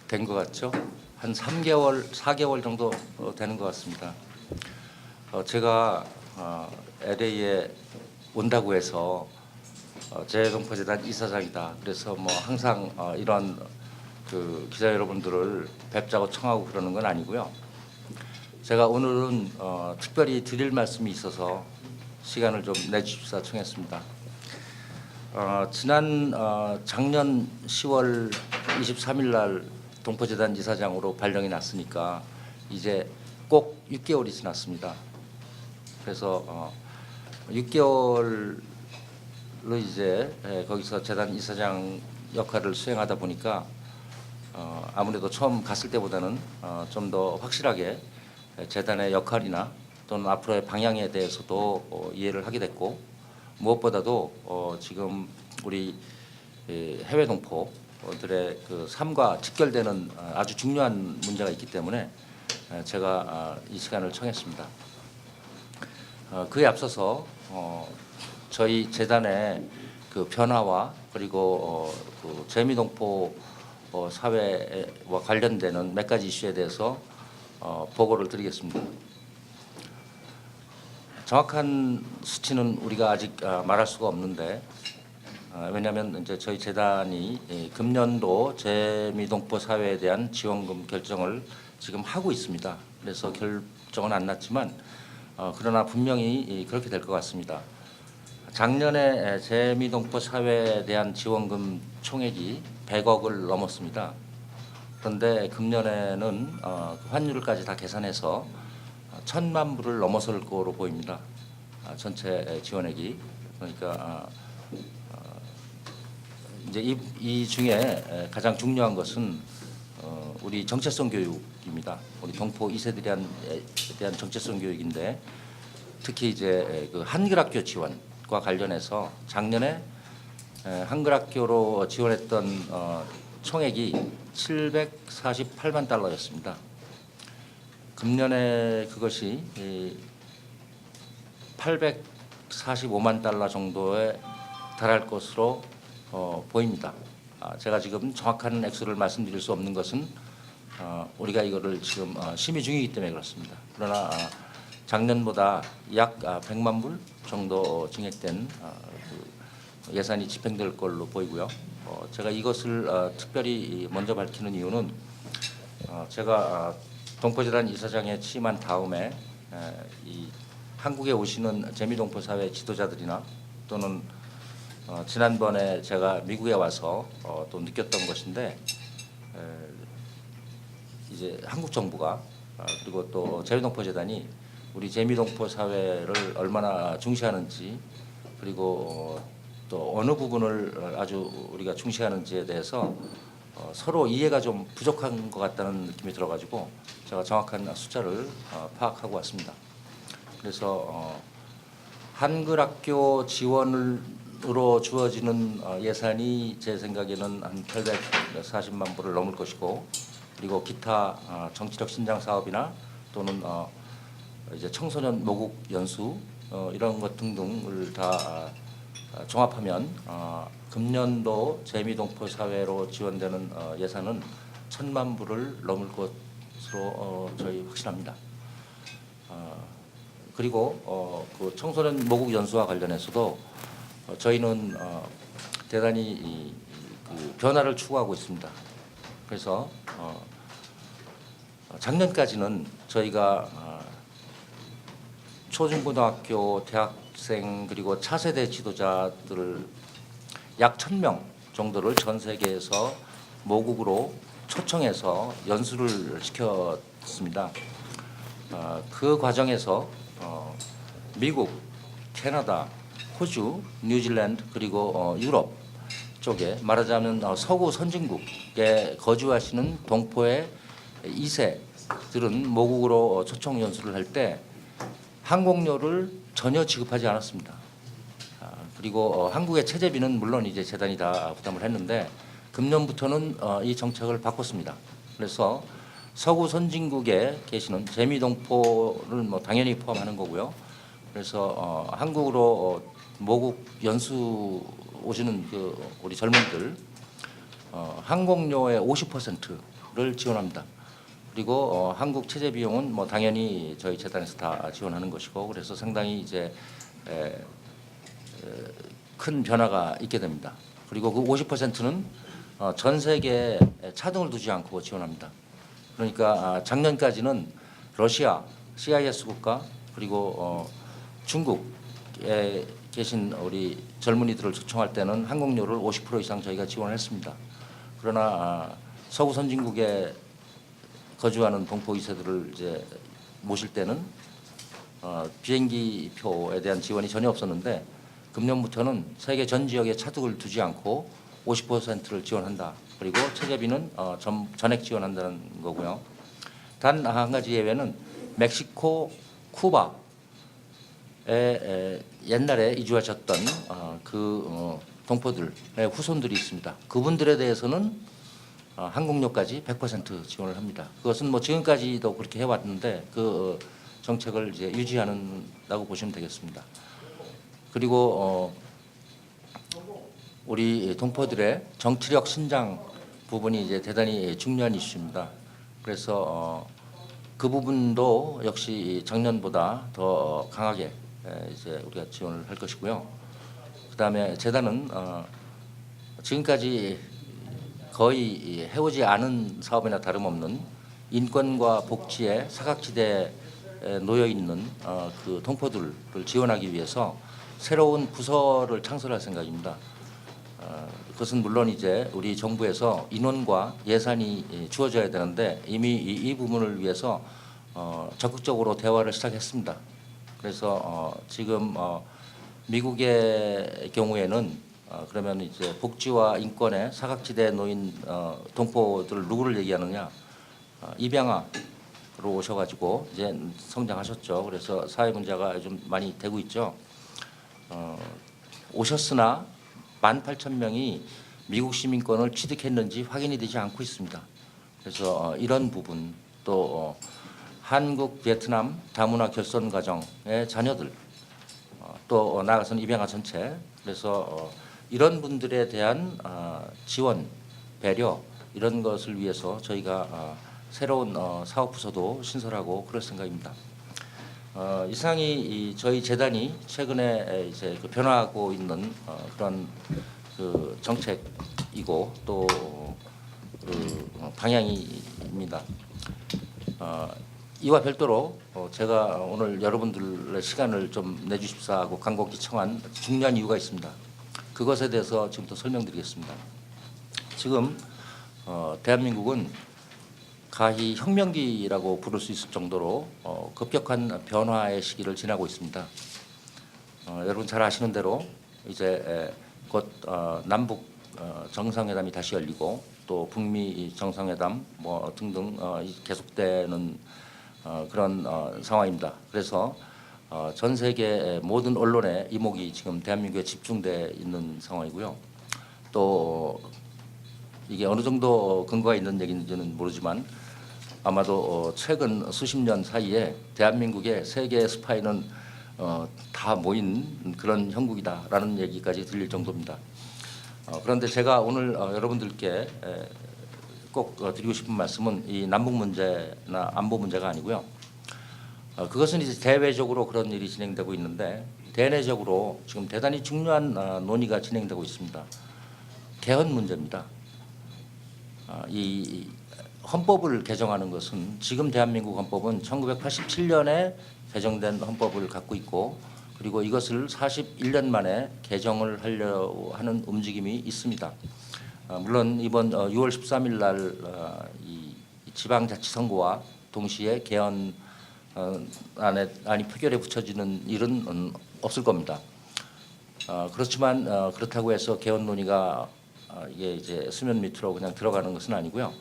된 것 같죠? 한 3개월, 4개월 정도 되는 것 같습니다. 제가 LA에 온다고 해서 재동포재단 이사장이다. 그래서 뭐 항상 이런 그 기자 여러분들을 뵙자고 청하고 그러는 건 아니고요. 제가 오늘은 특별히 드릴 말씀이 있어서 시간을 좀 내주십사 청했습니다. 지난 작년 10월 23일 날 동포재단 이사장으로 발령이 났으니까 이제 꼭 6개월이 지났습니다. 그래서 6개월로 이제 거기서 재단 이사장 역할을 수행하다 보니까 아무래도 처음 갔을 때보다는 좀 더 확실하게 재단의 역할이나 또는 앞으로의 방향에 대해서도 이해를 하게 됐고, 무엇보다도 지금 우리 해외 동포들의 그 삶과 직결되는 아주 중요한 문제가 있기 때문에 제가 이 시간을 청했습니다. 그에 앞서서 저희 재단의 그 변화와 그리고 그 재미동포 사회와 관련되는 몇 가지 이슈에 대해서 보고를 드리겠습니다. 정확한 수치는 우리가 아직 말할 수가 없는데, 왜냐하면 이제 저희 재단이 금년도 재미동포 사회에 대한 지원금 결정을 지금 하고 있습니다. 그래서 결정은 안 났지만 그러나 분명히 그렇게 될 것 같습니다. 작년에 재미동포 사회에 대한 지원금 총액이 100억을 넘었습니다. 그런데 금년에는 환율까지 다 계산해서 1,000만 불을 넘어설 거로 보입니다. 전체 지원액이. 그러니까 이제 이 중에 가장 중요한 것은 우리 정체성 교육입니다. 우리 동포 2세들에 대한 정체성 교육인데, 특히 이제 그 한글학교 지원과 관련해서 작년에 한글학교로 지원했던 총액이 748만 달러였습니다. 금년에 그것이 845만 달러 정도에 달할 것으로 보입니다. 제가 지금 정확한 액수를 말씀드릴 수 없는 것은 우리가 이거를 지금 심의 중이기 때문에 그렇습니다. 그러나 작년보다 약 100만 불 정도 증액된 그 예산이 집행될 걸로 보이고요. 제가 이것을 특별히 먼저 밝히는 이유는 제가 동포재단 이사장에 취임한 다음에 이 한국에 오시는 재미동포 사회 지도자들이나 또는 지난번에 제가 미국에 와서 또 느꼈던 것인데, 이제 한국 정부가 그리고 또 재미동포재단이 우리 재미동포 사회를 얼마나 중시하는지, 그리고 또 어느 부분을 아주 우리가 중시하는지에 대해서 서로 이해가 좀 부족한 것 같다는 느낌이 들어가지고 제가 정확한 숫자를 파악하고 왔습니다. 그래서 한글학교 지원으로 주어지는 예산이 제 생각에는 한 840만 불을 넘을 것이고, 그리고 기타 정치적 신장 사업이나 또는 이제 청소년 모국 연수 이런 것 등등을 다 종합하면 금년도 재미동포 사회로 지원되는 예산은 1,000만 불을 넘을 것으로 저희 확신합니다. 그리고 그 청소년 모국 연수와 관련해서도 저희는 대단히 그 변화를 추구하고 있습니다. 그래서 작년까지는 저희가 초중고등학교, 대학생 그리고 차세대 지도자들을 약 1,000명 정도를 전 세계에서 모국으로 초청해서 연수를 시켰습니다. 그 과정에서 미국, 캐나다, 호주, 뉴질랜드 그리고 유럽 쪽에, 말하자면 서구 선진국에 거주하시는 동포의 2세들은 모국으로 초청 연수를 할 때 항공료를 전혀 지급하지 않았습니다. 그리고 한국의 체재비는 물론 이제 재단이 다 부담을 했는데, 금년부터는 이 정책을 바꿨습니다. 그래서 서구 선진국에 계시는 재미동포를 뭐 당연히 포함하는 거고요. 그래서 한국으로 모국 연수 오시는 그 우리 젊은이들 항공료의 50% 를 지원합니다. 그리고 한국 체제 비용은 뭐 당연히 저희 재단에서 다 지원하는 것이고, 그래서 상당히 이제 큰 변화가 있게 됩니다. 그리고 그 50%는 전 세계에 차등을 두지 않고 지원합니다. 그러니까 작년까지는 러시아, CIS 국가, 그리고 중국에 계신 우리 젊은이들을 초청할 때는 항공료를 50% 이상 저희가 지원했습니다. 그러나 서구 선진국에 거주하는 동포 2세들을 이제 모실 때는 비행기 표에 대한 지원이 전혀 없었는데, 금년부터는 세계 전 지역에 차등을 두지 않고 50%를 지원한다. 그리고 체계비는 전액 지원한다는 거고요. 단 한 가지 예외는 멕시코, 쿠바에 옛날에 이주하셨던 동포들의 후손들이 있습니다. 그분들에 대해서는 항공료까지 100% 지원을 합니다. 그것은 뭐 지금까지도 그렇게 해왔는데 그 정책을 이제 유지하는다고 보시면 되겠습니다. 그리고 우리 동포들의 정치력 신장 부분이 이제 대단히 중요한 이슈입니다. 그래서 그 부분도 역시 작년보다 더 강하게 이제 우리가 지원을 할 것이고요. 그다음에 재단은 지금까지 거의 해오지 않은 사업이나 다름없는 인권과 복지의 사각지대에 놓여 있는 그 동포들을 지원하기 위해서 새로운 부서를 창설할 생각입니다. 그것은 물론 이제 우리 정부에서 인원과 예산이 주어져야 되는데 이미 이 부분을 위해서 적극적으로 대화를 시작했습니다. 그래서 지금 미국의 경우에는 그러면 이제 복지와 인권의 사각지대에 놓인 동포들 누구를 얘기하느냐? 입양아로 오셔가지고 이제 성장하셨죠. 그래서 사회 문제가 요즘 많이 되고 있죠. 오셨으나 18,000명이 미국 시민권을 취득했는지 확인이 되지 않고 있습니다. 그래서 이런 부분 또 한국, 베트남 다문화 결손 가정의 자녀들 또 나아가서는 입양아 전체, 그래서 이런 분들에 대한 지원, 배려 이런 것을 위해서 저희가 새로운 사업 부서도 신설하고 그럴 생각입니다. 이상이 저희 재단이 최근에 이제 변화하고 있는 그런 그 정책이고 또 그 방향입니다. 이와 별도로 제가 오늘 여러분들의 시간을 좀 내주십사 하고 간곡히 청한 중요한 이유가 있습니다. 그것에 대해서 지금부터 설명드리겠습니다. 지금 대한민국은 가히 혁명기라고 부를 수 있을 정도로 급격한 변화의 시기를 지나고 있습니다. 여러분 잘 아시는 대로 이제 곧 남북 정상회담이 다시 열리고 또 북미 정상회담 뭐 등등 계속되는 그런 상황입니다. 그래서 전 세계 모든 언론의 이목이 지금 대한민국에 집중돼 있는 상황이고요. 또 이게 어느 정도 근거가 있는 얘기인지는 모르지만 아마도 최근 수십 년 사이에 대한민국의 세계 스파이는 다 모인 그런 형국이다라는 얘기까지 들릴 정도입니다. 그런데 제가 오늘 여러분들께 꼭 드리고 싶은 말씀은 이 남북 문제나 안보 문제가 아니고요. 그것은 이제 대외적으로 그런 일이 진행되고 있는데 대내적으로 지금 대단히 중요한 논의가 진행되고 있습니다. 개헌 문제입니다. 이 헌법을 개정하는 것은 지금 대한민국 헌법은 1987년에 개정된 헌법을 갖고 있고 그리고 이것을 41년 만에 개정을 하려고 하는 움직임이 있습니다. 물론 이번 6월 13일 날 이 지방자치선거와 동시에 개헌 안이 표결에 붙여지는 일은 없을 겁니다. 그렇지만 그렇다고 해서 개헌 논의가 이게 이제 수면 밑으로 그냥 들어가는 것은 아니고요.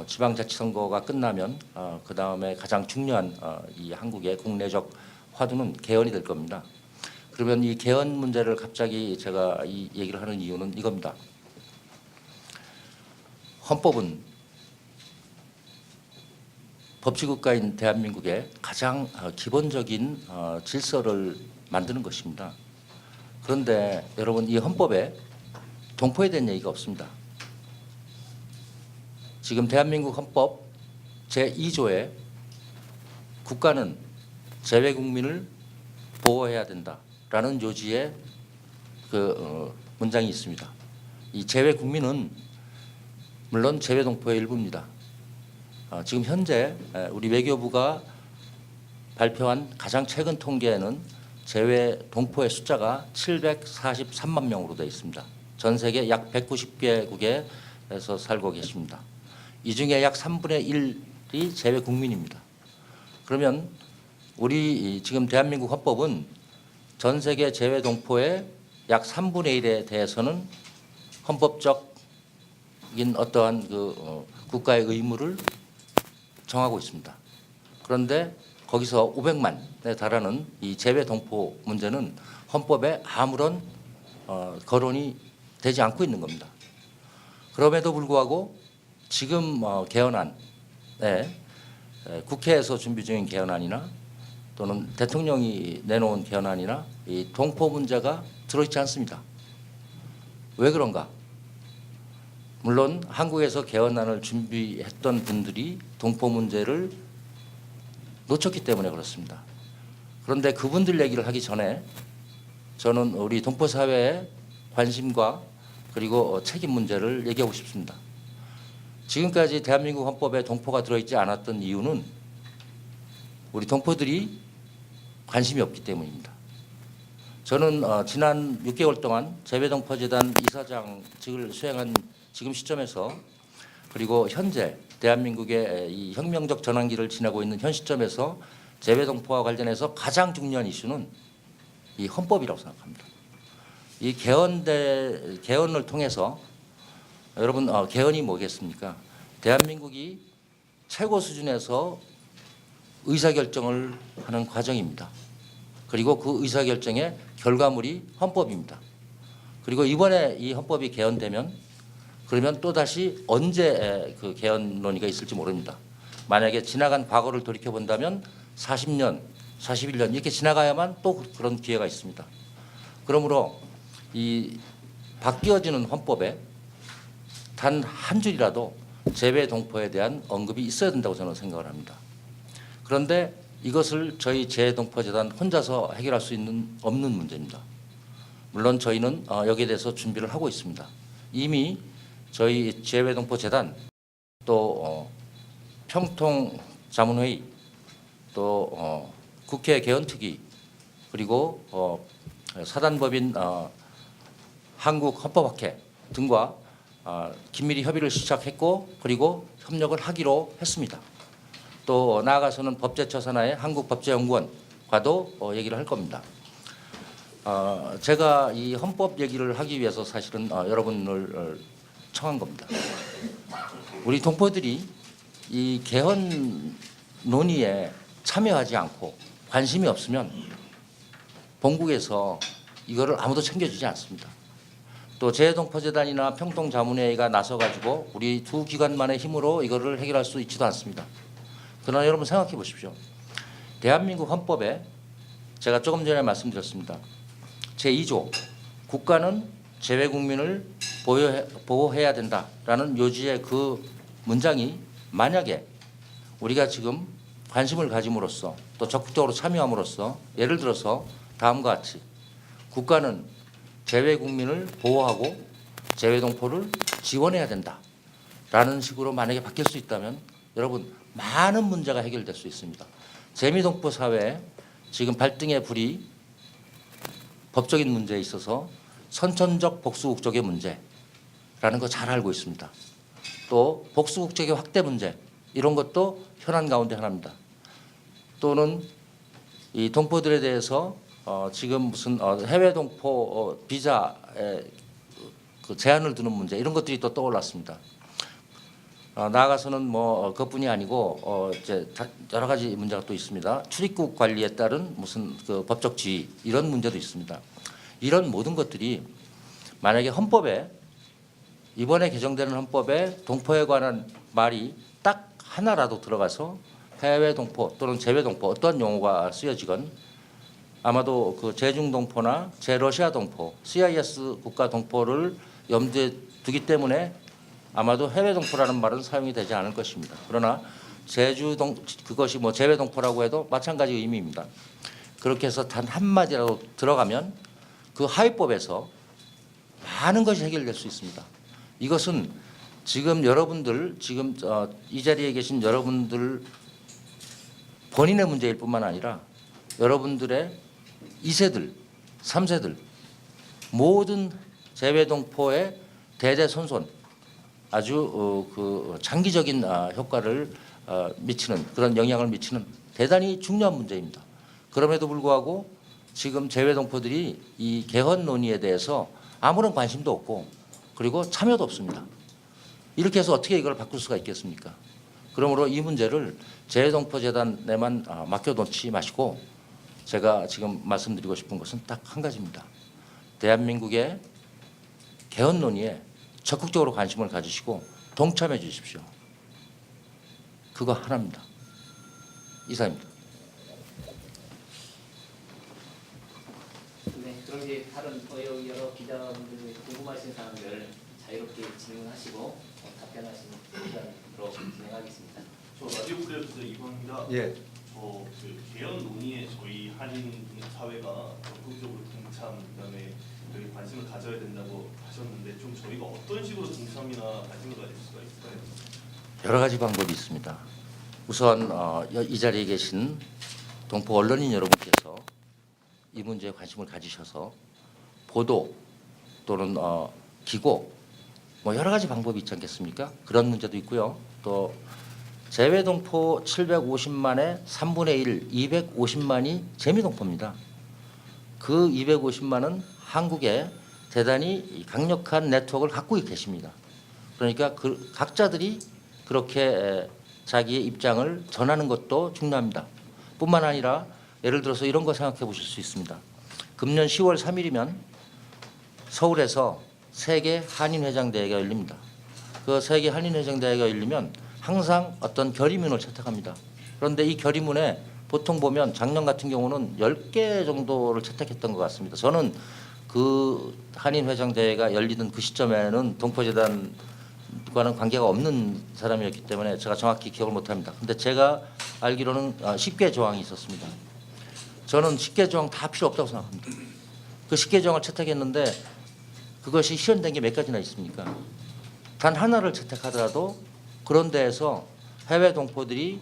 지방자치선거가 끝나면 그 다음에 가장 중요한 이 한국의 국내적 화두는 개헌이 될 겁니다. 그러면 이 개헌 문제를 갑자기 제가 이 얘기를 하는 이유는 이겁니다. 헌법은 법치국가인 대한민국의 가장 기본적인 질서를 만드는 것입니다. 그런데 여러분 이 헌법에 동포에 대한 얘기가 없습니다. 지금 대한민국 헌법 제2조에 국가는 재외 국민을 보호해야 된다라는 요지의 문장이 있습니다. 이 재외 국민은 물론 재외 동포의 일부입니다. 지금 현재 우리 외교부가 발표한 가장 최근 통계에는 재외 동포의 숫자가 743만 명으로 되어 있습니다. 전 세계 약 190개국에서 살고 계십니다. 이 중에 약 3분의 1이 재외 국민입니다. 그러면 우리 지금 대한민국 헌법은 전 세계 재외 동포의 약 3분의 1에 대해서는 헌법적인 어떠한 국가의 의무를 정하고 있습니다. 그런데 거기서 500만에 달하는 이 재외 동포 문제는 헌법에 아무런 거론이 되지 않고 있는 겁니다. 그럼에도 불구하고 지금 개헌안에 국회에서 준비 중인 개헌안이나 또는 대통령이 내놓은 개헌안이나 이 동포 문제가 들어있지 않습니다. 왜 그런가? 물론 한국에서 개헌안을 준비했던 분들이 동포 문제를 놓쳤기 때문에 그렇습니다. 그런데 그분들 얘기를 하기 전에 저는 우리 동포 사회의 관심과 그리고 책임 문제를 얘기하고 싶습니다. 지금까지 대한민국 헌법에 동포가 들어있지 않았던 이유는 우리 동포들이 관심이 없기 때문입니다. 저는 지난 6개월 동안 재외동포재단 이사장직을 수행한 지금 시점에서 그리고 현재 대한민국의 이 혁명적 전환기를 지나고 있는 현 시점에서 재외동포와 관련해서 가장 중요한 이슈는 이 헌법이라고 생각합니다. 이 개헌을 통해서 여러분 개헌이 뭐겠습니까? 대한민국이 최고 수준에서 의사결정을 하는 과정입니다. 그리고 그 의사결정의 결과물이 헌법입니다. 그리고 이번에 이 헌법이 개헌되면 그러면 또다시 언제 그 개헌 논의가 있을지 모릅니다. 만약에 지나간 과거를 돌이켜본다면 40년, 41년 이렇게 지나가야만 또 그런 기회가 있습니다. 그러므로 이 바뀌어지는 헌법에 단 한 줄이라도 재외 동포에 대한 언급이 있어야 된다고 저는 생각을 합니다. 그런데 이것을 저희 재외동포재단 혼자서 해결할 수 없는 문제입니다. 물론 저희는 여기에 대해서 준비를 하고 있습니다. 이미 저희 재외동포재단 또 평통자문회의 또 국회 개헌특위 그리고 사단법인 한국헌법학회 등과 긴밀히 협의를 시작했고 그리고 협력을 하기로 했습니다. 또 나아가서는 법제처 산하의 한국법제연구원과도 얘기를 할 겁니다. 제가 이 헌법 얘기를 하기 위해서 사실은 여러분을 청한 겁니다. 우리 동포들이 이 개헌 논의에 참여하지 않고 관심이 없으면 본국에서 이거를 아무도 챙겨주지 않습니다. 또 재외동포재단이나 평통자문회의가 나서가지고 우리 두 기관만의 힘으로 이거를 해결할 수 있지도 않습니다. 그러나 여러분 생각해 보십시오. 대한민국 헌법에 제가 조금 전에 말씀드렸습니다. 제2조 국가는 재외 국민을 보호해야 된다라는 요지의 그 문장이 만약에 우리가 지금 관심을 가짐으로써 또 적극적으로 참여함으로써 예를 들어서 다음과 같이 국가는 재외 국민을 보호하고 재외 동포를 지원해야 된다라는 식으로 만약에 바뀔 수 있다면 여러분 많은 문제가 해결될 수 있습니다. 재미동포 사회에 지금 발등에 불이 법적인 문제에 있어서 선천적 복수국적의 문제라는 거 잘 알고 있습니다. 또 복수국적의 확대 문제 이런 것도 현안 가운데 하나입니다. 또는 이 동포들에 대해서 지금 무슨 해외 동포 비자에 그 제한을 두는 문제 이런 것들이 또 떠올랐습니다. 나아가서는 뭐 그것뿐이 아니고 이제 여러 가지 문제가 또 있습니다. 출입국 관리에 따른 무슨 그 법적 지위 이런 문제도 있습니다. 이런 모든 것들이 만약에 헌법에 이번에 개정되는 헌법에 동포에 관한 말이 딱 하나라도 들어가서 해외 동포 또는 재외 동포 어떠한 용어가 쓰여지건 아마도 그 제중 동포나 제러시아 동포, CIS 국가 동포를 염두에 두기 때문에 아마도 해외 동포라는 말은 사용이 되지 않을 것입니다. 그러나 그것이 뭐 재외 동포라고 해도 마찬가지 의미입니다. 그렇게 해서 단 한마디라도 들어가면 그 하위법에서 많은 것이 해결될 수 있습니다. 이것은 지금 여러분들 지금 이 자리에 계신 여러분들 본인의 문제일 뿐만 아니라 여러분들의 2세들, 3세들 모든 재외동포의 대대손손 아주 그 장기적인 효과를 미치는 그런 영향을 미치는 대단히 중요한 문제입니다. 그럼에도 불구하고 지금 재외동포들이 이 개헌 논의에 대해서 아무런 관심도 없고 그리고 참여도 없습니다. 이렇게 해서 어떻게 이걸 바꿀 수가 있겠습니까? 그러므로 이 문제를 재외동포재단에만 맡겨놓지 마시고 제가 지금 말씀드리고 싶은 것은 딱 한 가지입니다. 대한민국의 개헌 논의에 적극적으로 관심을 가지시고 동참해 주십시오. 그거 하나입니다. 이상입니다. 네, 그럼 이제 다른 여러 기자분들이 궁금하신 사항들 자유롭게 질문하시고 답변하시는 시간으로 진행하겠습니다. 저 라디오 프레스 이광입니다. 예. 그 개헌 논의에 저희 한인 사회가 적극적으로 동참, 그다음에 여기 관심을 가져야 된다고 하셨는데 좀 저희가 어떤 식으로 동참이나 관심을 가질 수가 있을까요? 여러 가지 방법이 있습니다. 우선 이 자리에 계신 동포 언론인 여러분께서 이 문제에 관심을 가지셔서 보도 또는 기고 뭐 여러 가지 방법이 있지 않겠습니까? 그런 문제도 있고요. 또 재외동포 750만의 3분의 1, 250만이 재미동포입니다. 그 250만은 한국에 대단히 강력한 네트워크를 갖고 계십니다. 그러니까 그 각자들이 그렇게 자기의 입장을 전하는 것도 중요합니다. 뿐만 아니라 예를 들어서 이런 거 생각해 보실 수 있습니다. 금년 10월 3일이면 서울에서 세계 한인회장대회가 열립니다. 그 세계 한인회장대회가 열리면 항상 어떤 결의문을 채택합니다. 그런데 이 결의문에 보통 보면 작년 같은 경우는 10개 정도를 채택했던 것 같습니다. 저는 그 한인회장대회가 열리던 그 시점에는 동포재단과는 관계가 없는 사람이었기 때문에 제가 정확히 기억을 못합니다. 근데 제가 알기로는 10개 조항이 있었습니다. 저는 10개 조항 다 필요 없다고 생각합니다. 그 10개 조항을 채택했는데 그것이 실현된 게 몇 가지나 있습니까? 단 하나를 채택하더라도 그런 데에서 해외 동포들이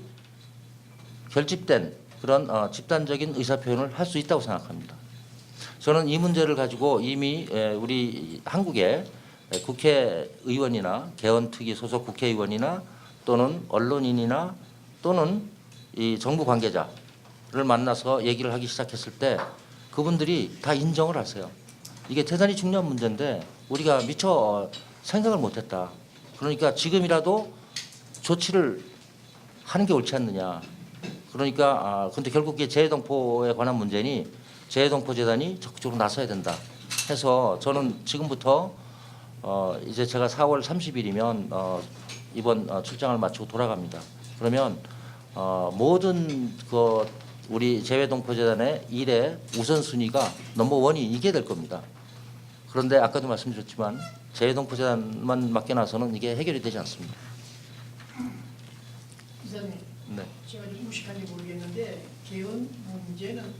결집된 그런 집단적인 의사표현을 할 수 있다고 생각합니다. 저는 이 문제를 가지고 이미 우리 한국의 국회의원이나 개헌특위 소속 국회의원이나 또는 언론인이나 또는 이 정부 관계자를 만나서 얘기를 하기 시작했을 때 그분들이 다 인정을 하세요. 이게 대단히 중요한 문제인데 우리가 미처 생각을 못했다. 그러니까 지금이라도 조치를 하는 게 옳지 않느냐. 그러니까 근데 결국 이게 재외동포에 관한 문제니 재외동포재단이 적극적으로 나서야 된다 해서 저는 지금부터 이제 제가 4월 30일이면 이번 출장을 마치고 돌아갑니다. 그러면 모든 그 우리 재외동포재단의 일의 우선순위가 넘버원이 이게 될 겁니다. 그런데 아까도 말씀드렸지만 재외동포재단만 맡겨놔서는 이게 해결이 되지 않습니다. 기자님, 네. 제가 좀 무식한지 모르겠는데 개헌 문제는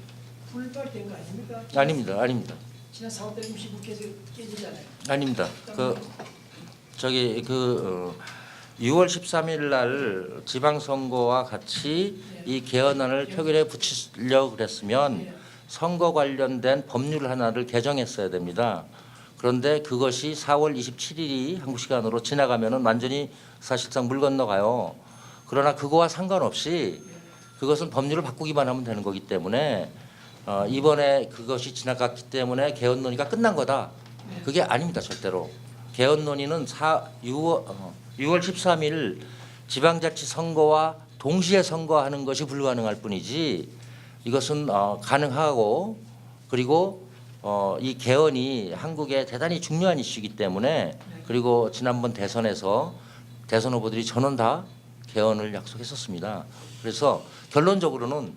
불발된 거 아닙니까? 아닙니다. 아닙니다. 지난 4월 달 임시국회에서 깨지잖아요. 아닙니다. 저기 6월 13일 날 지방선거와 같이 이 개헌안을 표결에 붙이려고 그랬으면 선거 관련된 법률 하나를 개정했어야 됩니다. 그런데 그것이 4월 27일이 한국 시간으로 지나가면은 완전히 사실상 물 건너가요. 그러나 그거와 상관없이 그것은 법률을 바꾸기만 하면 되는 거기 때문에 이번에 그것이 지나갔기 때문에 개헌 논의가 끝난 거다. 그게 아닙니다. 절대로. 개헌 논의는 6월 13일 지방자치 선거와 동시에 선거하는 것이 불가능할 뿐이지 이것은 가능하고 그리고 이 개헌이 한국에 대단히 중요한 이슈이기 때문에 그리고 지난번 대선에서 대선 후보들이 전원 다 개헌을 약속했었습니다. 그래서 결론적으로는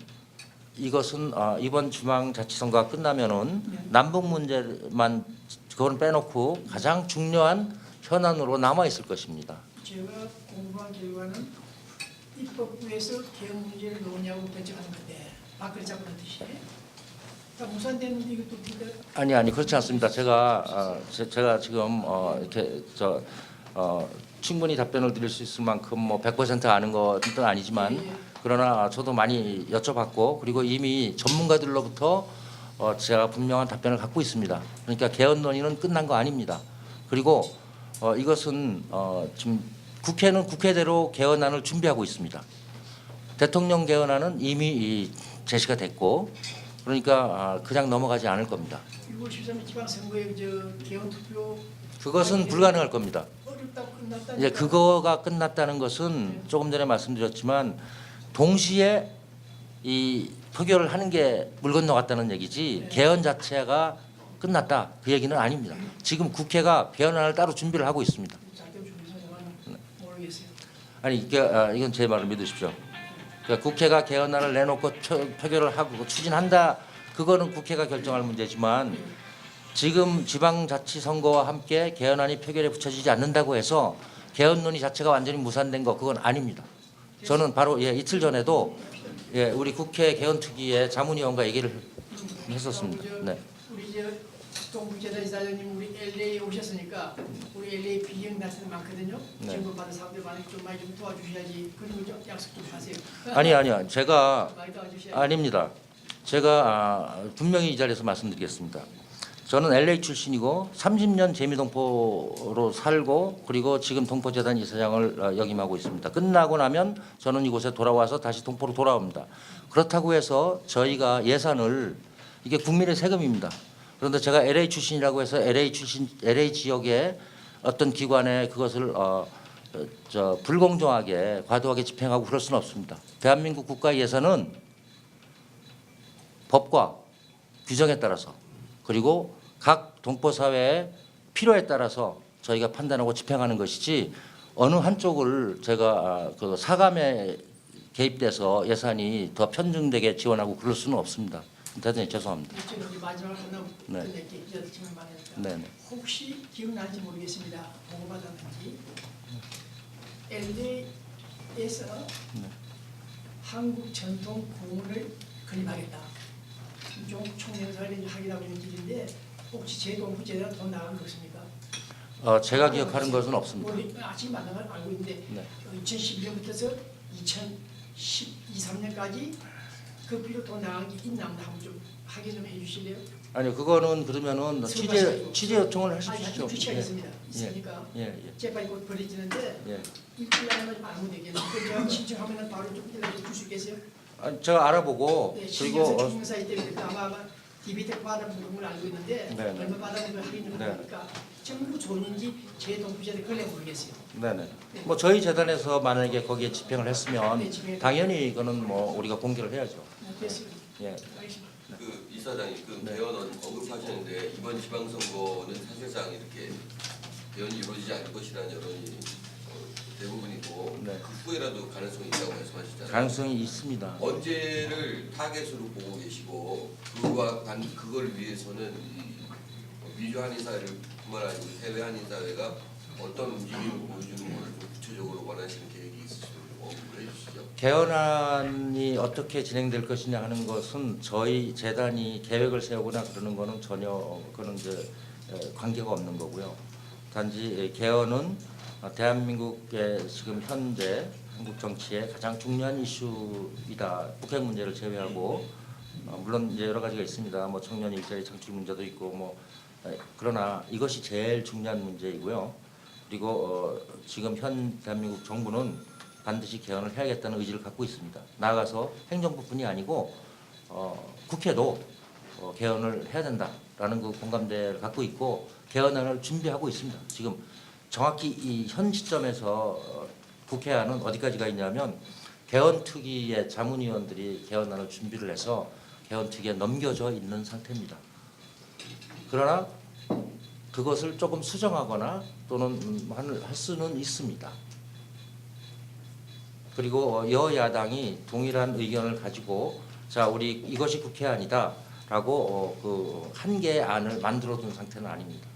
이것은 이번 지방자치선거가 끝나면은 남북 문제만 그거는 빼놓고 가장 중요한 현안으로 남아 있을 것입니다. 제가 공부한 결과는 입법부에서 개헌 문제를 논의하고 결정하는 건데 막걸리 잡는 뜻이 그러니까 무산되는데 이것도 어떻게 아니 그렇지 않습니다. 제가 지금 이렇게 충분히 답변을 드릴 수 있을 만큼 뭐 100% 아는 것은 아니지만 그러나 저도 많이 여쭤봤고 그리고 이미 전문가들로부터 제가 분명한 답변을 갖고 있습니다. 그러니까 개헌 논의는 끝난 거 아닙니다. 그리고 이것은 지금 국회는 국회대로 개헌안을 준비하고 있습니다. 대통령 개헌안은 이미 제시가 됐고 그러니까 그냥 넘어가지 않을 겁니다. 6월 13일 지방선거에 개헌 투표 그것은 불가능할 겁니다. 어렵다고 끝났다니까. 이제 그거가 끝났다는 것은 조금 전에 말씀드렸지만 동시에 이 표결을 하는 게 물 건너갔다는 얘기지 개헌 자체가 끝났다 그 얘기는 아닙니다. 지금 국회가 개헌안을 따로 준비를 하고 있습니다. 자격 중에서는 모르겠어요. 아니 이건 제 말을 믿으십시오. 그러니까 국회가 개헌안을 내놓고 표결을 하고 추진한다 그거는 국회가 결정할 문제지만 지금 지방자치선거와 함께 개헌안이 표결에 붙여지지 않는다고 해서 개헌 논의 자체가 완전히 무산된 거 그건 아닙니다. 저는 바로 이틀 전에도 우리 국회 개헌특위의 자문위원과 얘기를 했었습니다. 네. 우리 동부재단 이사장님 우리 LA 오셨으니까 우리 LA 비행 단체들 많거든요. 네. 지원금 받은 사람들 많이 좀 도와주셔야지. 그리고 좀 약속 좀 하세요. 아니요. 제가 많이 도와주셔야지. 아닙니다. 제가 분명히 이 자리에서 말씀드리겠습니다. 저는 LA 출신이고 30년 재미동포로 살고 그리고 지금 동포재단 이사장을 역임하고 있습니다. 끝나고 나면 저는 이곳에 돌아와서 다시 동포로 돌아옵니다. 그렇다고 해서 저희가 예산을 이게 국민의 세금입니다. 그런데 제가 LA 출신이라고 해서 LA 지역의 어떤 기관에 그것을 불공정하게 과도하게 집행하고 그럴 수는 없습니다. 대한민국 국가 예산은 법과 규정에 따라서 그리고 각 동포 사회의 필요에 따라서 저희가 판단하고 집행하는 것이지 어느 한쪽을 제가 그 사감에 개입돼서 예산이 더 편중되게 지원하고 그럴 수는 없습니다. 대단히 죄송합니다. 이제 마지막 하나 네. 드릴게요. 기자들 질문 많으니까. 네네. 혹시 기억나는지 모르겠습니다. 보고받았는지 LA에서 한국 전통 공원을 건립하겠다. 좀 총연사를 하기라고 있는 길인데 혹시 재동부재단 돈 나간 거 없습니까? 제가 기억하는 것은 없습니다. 아직 만난 걸 알고 있는데 네. 2012년부터서 2013년까지 그 비로 돈 나간 게 있나 한번 좀 확인 좀 해주실래요? 아니요, 그거는 그러면은 취재 요청을 하십시오. 아니, 취재하겠습니다. 있으니까 예. 재판이 곧 벌어지는데 예. 입주하는 알면 되겠네요. 그 제가 신청하면 바로 좀 줄수 있겠어요? 제가 알아보고 네, 그리고 신경사 총무사이 때문에 아마 디비텍 받아본 걸 알고 있는데 네. 얼마 받아본 걸 확인 좀 네. 하니까 정부 돈인지 제 동부제한테 그래 모르겠어요. 네네. 뭐 저희 재단에서 만약에 거기에 집행을 했으면 네, 집행을 당연히 이거는 뭐 우리가 공개를 해야죠. 됐습니다. 예. 알겠습니다. 그 이사장님 그 네. 개헌 언급하셨는데 이번 지방선거는 사실상 이렇게 개헌이 이루어지지 않을 것이라는 여론이 대부분이고 네. 그 후에라도 가능성이 있다고 말씀하시잖아요. 가능성이 있습니다. 언제를 타겟으로 보고 계시고 그걸 위해서는 이 미주 한인사회뿐만 아니고 해외 한인사회가 어떤 움직임을 보여주는 걸 좀 구체적으로 원하시는 계획이 있으시면 언급을 해주시죠. 개헌안이 어떻게 진행될 것이냐 하는 것은 저희 재단이 계획을 세우거나 그러는 거는 전혀 그런 이제 관계가 없는 거고요. 단지 개헌은 대한민국의 지금 현재 한국 정치의 가장 중요한 이슈이다. 북핵 문제를 제외하고 물론 이제 여러 가지가 있습니다. 뭐 청년 일자리 창출 문제도 있고 뭐 그러나 이것이 제일 중요한 문제이고요. 그리고 지금 현 대한민국 정부는 반드시 개헌을 해야겠다는 의지를 갖고 있습니다. 나아가서 행정부뿐이 아니고 국회도 개헌을 해야 된다라는 그 공감대를 갖고 있고 개헌안을 준비하고 있습니다. 지금 정확히 이 현 시점에서 국회안은 어디까지가 있냐면 개헌특위의 자문위원들이 개헌안을 준비를 해서 개헌특위에 넘겨져 있는 상태입니다. 그러나 그것을 조금 수정하거나 또는 할 수는 있습니다. 그리고 여야당이 동일한 의견을 가지고 자 우리 이것이 국회안이다라고 그 한 개의 안을 만들어둔 상태는 아닙니다.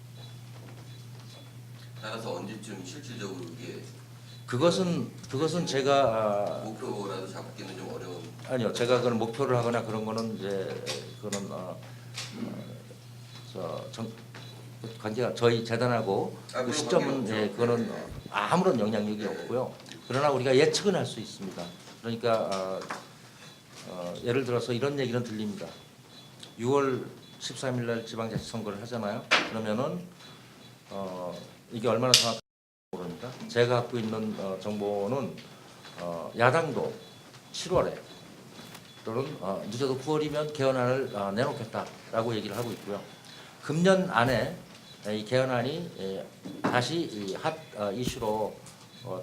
따라서 언제쯤 실질적으로 이게 그것은 제가 목표라도 잡기는 좀 어려운. 아니요, 제가 그런 목표를 하거나 그런 거는 이제 그런 관계가 저희 재단하고 아, 그 그건 시점은 관계없죠. 예, 그거는 아무런 영향력이 없고요. 그러나 우리가 예측은 할 수 있습니다. 그러니까 예를 들어서 이런 얘기는 들립니다. 6월 13일 날 지방자치 선거를 하잖아요. 그러면은 이게 얼마나 정확한지 모릅니다. 제가 갖고 있는 정보는 야당도 7월에 또는 늦어도 9월이면 개헌안을 내놓겠다라고 얘기를 하고 있고요. 금년 안에 이 개헌안이 다시 이 핫 이슈로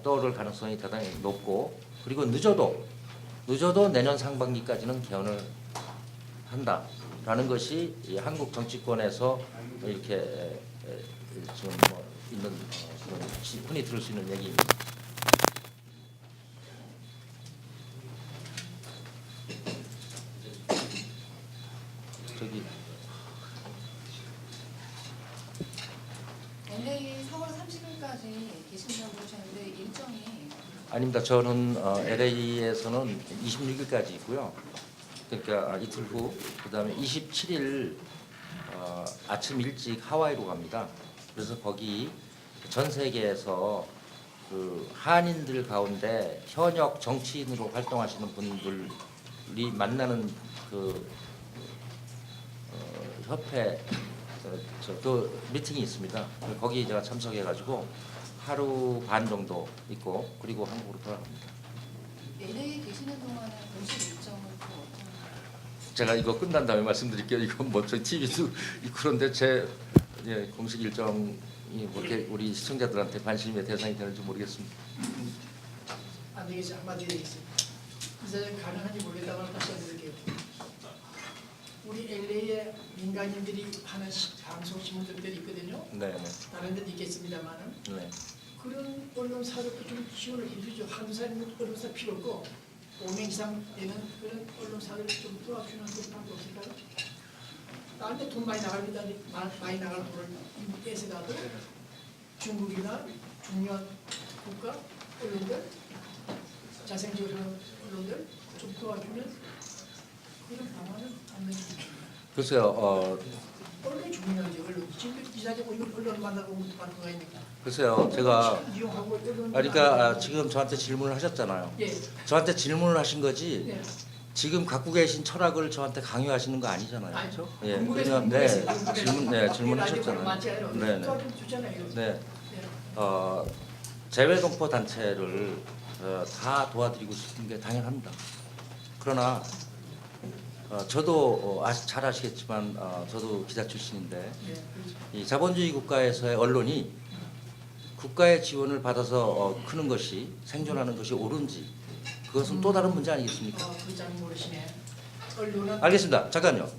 떠오를 가능성이 대단히 높고, 그리고 늦어도 내년 상반기까지는 개헌을 한다라는 것이 이 한국 정치권에서 이렇게 지금 뭐 있는 그런 흔히 들을 수 있는 얘기입니다. 저기 LA 4월 30일까지 계신다고 하셨는데 일정이 아닙니다. 저는 LA에서는 26일까지 있고요. 그러니까 이틀 후, 그다음에 27일 아침 일찍 하와이로 갑니다. 그래서 거기 전 세계에서 그 한인들 가운데 현역 정치인으로 활동하시는 분들이 만나는 그 협회 그 미팅이 있습니다. 거기 제가 참석해가지고 하루 반 정도 있고 그리고 한국으로 돌아갑니다. LA에 계시는 동안에 공식 일정은 또 어떤? 제가 이거 끝난 다음에 말씀드릴게요. 이건 뭐 저희 TV도 그런데 제 공식 일정이 뭐 이렇게 우리 시청자들한테 관심의 대상이 되는지 모르겠습니다. 안 되겠지, 한마디 되겠습니다. 이사장 가능한지 모르겠다만 다시 드릴게요. 우리 LA에 민간인들이 하는 방송 신문들이 있거든요. 네, 다른 데도 있겠습니다만은 네. 그런 언론사들도 좀 지원을 해주죠. 한두 사람은 언론사 필요 없고 5명 이상 되는 그런 언론사를 좀 도와주는 그런 방법 없을까요? 다른데 돈 많이 나갑니다. 많이 나갈 돈을 떼서라도 중국이나 중요한 국가 언론들, 자생적으로 하는 언론들 좀 도와주는 그런 방안은 없는 게 글쎄요, 언론이 중요하죠. 언론. 지금 기자되고 이걸 언론 만나고 만나가 있니까. 글쎄요, 제가 이용하고 언론 그러니까 지금 저한테 질문을 하셨잖아요. 예. 저한테 질문을 하신 거지. 예. 지금 갖고 계신 철학을 저한테 강요하시는 거 아니잖아요. 아니죠. 예, 궁금해서 왜냐면 궁금해서 질문하셨잖아요. 맞아요. 네, 좀 주잖아요. 네. 네. 재외동포 단체를 다 도와드리고 싶은 게 당연합니다. 그러나 저도 잘 아시겠지만 저도 기자 출신인데 네, 그렇죠. 이 자본주의 국가에서의 언론이 국가의 지원을 받아서 크는 것이 생존하는 것이 옳은지 그것은 또 다른 문제 아니겠습니까? 그잘 모르시네. 언론은 알겠습니다. 잠깐요.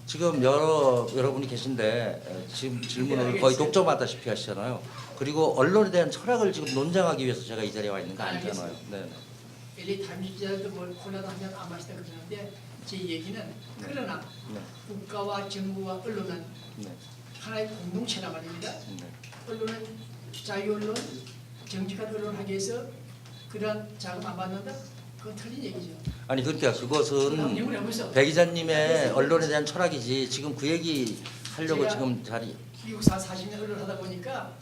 지금 여러분이 계신데 지금 질문을 거의 독점하다시피 하시잖아요. 그리고 언론에 대한 철학을 지금 논쟁하기 위해서 제가 이 자리에 와 있는 거 아니잖아요. 네. LA 타임즈 기자들도 뭐 콜라도 한잔 안 마시다 그러는데 제 얘기는 그러나 네. 국가와 정부와 언론은 네. 하나의 공동체란 말입니다. 네. 언론은 자유언론, 정직한 언론 하기 위해서 그런 자금 안 받는다? 그건 틀린 얘기죠. 아니 그러니까 그것은 영문에 보면서 배 기자님의 언론에 대한 철학이지 지금 그 얘기 하려고 제가 지금 자리 미국 40년 언론 하다 보니까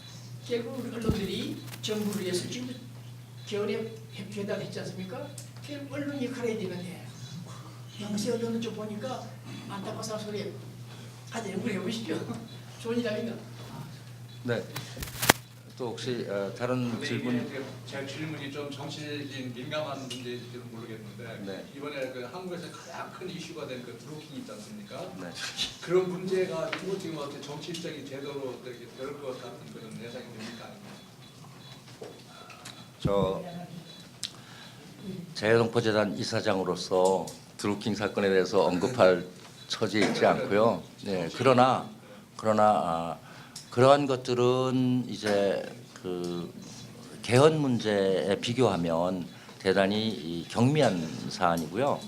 결국 우리 언론들이 정부를 위해서 지금 겨울에 회담했지 않습니까? 결국 언론 역할을 해야 되는데 영세 언론은 좀 보니까 안타까운 소리 아주 연구해 보시죠. 좋은 일 아닌가? 네. 또 혹시 다른 질문 제 질문이 좀 정치적인 민감한 문제일지는 모르겠는데 네. 이번에 그 한국에서 가장 큰 이슈가 된 그 드루킹 있지 않습니까? 네. 그런 문제가 지금 어떻게 정치 입장이 제대로 이렇게 될 것 같은 그런 예상이 됩니까? 저 재외동포재단 이사장으로서 드루킹 사건에 대해서 언급할 처지에 있지 않고요. 네, 그러나 그러한 것들은 이제 그 개헌 문제에 비교하면 대단히 경미한 사안이고요.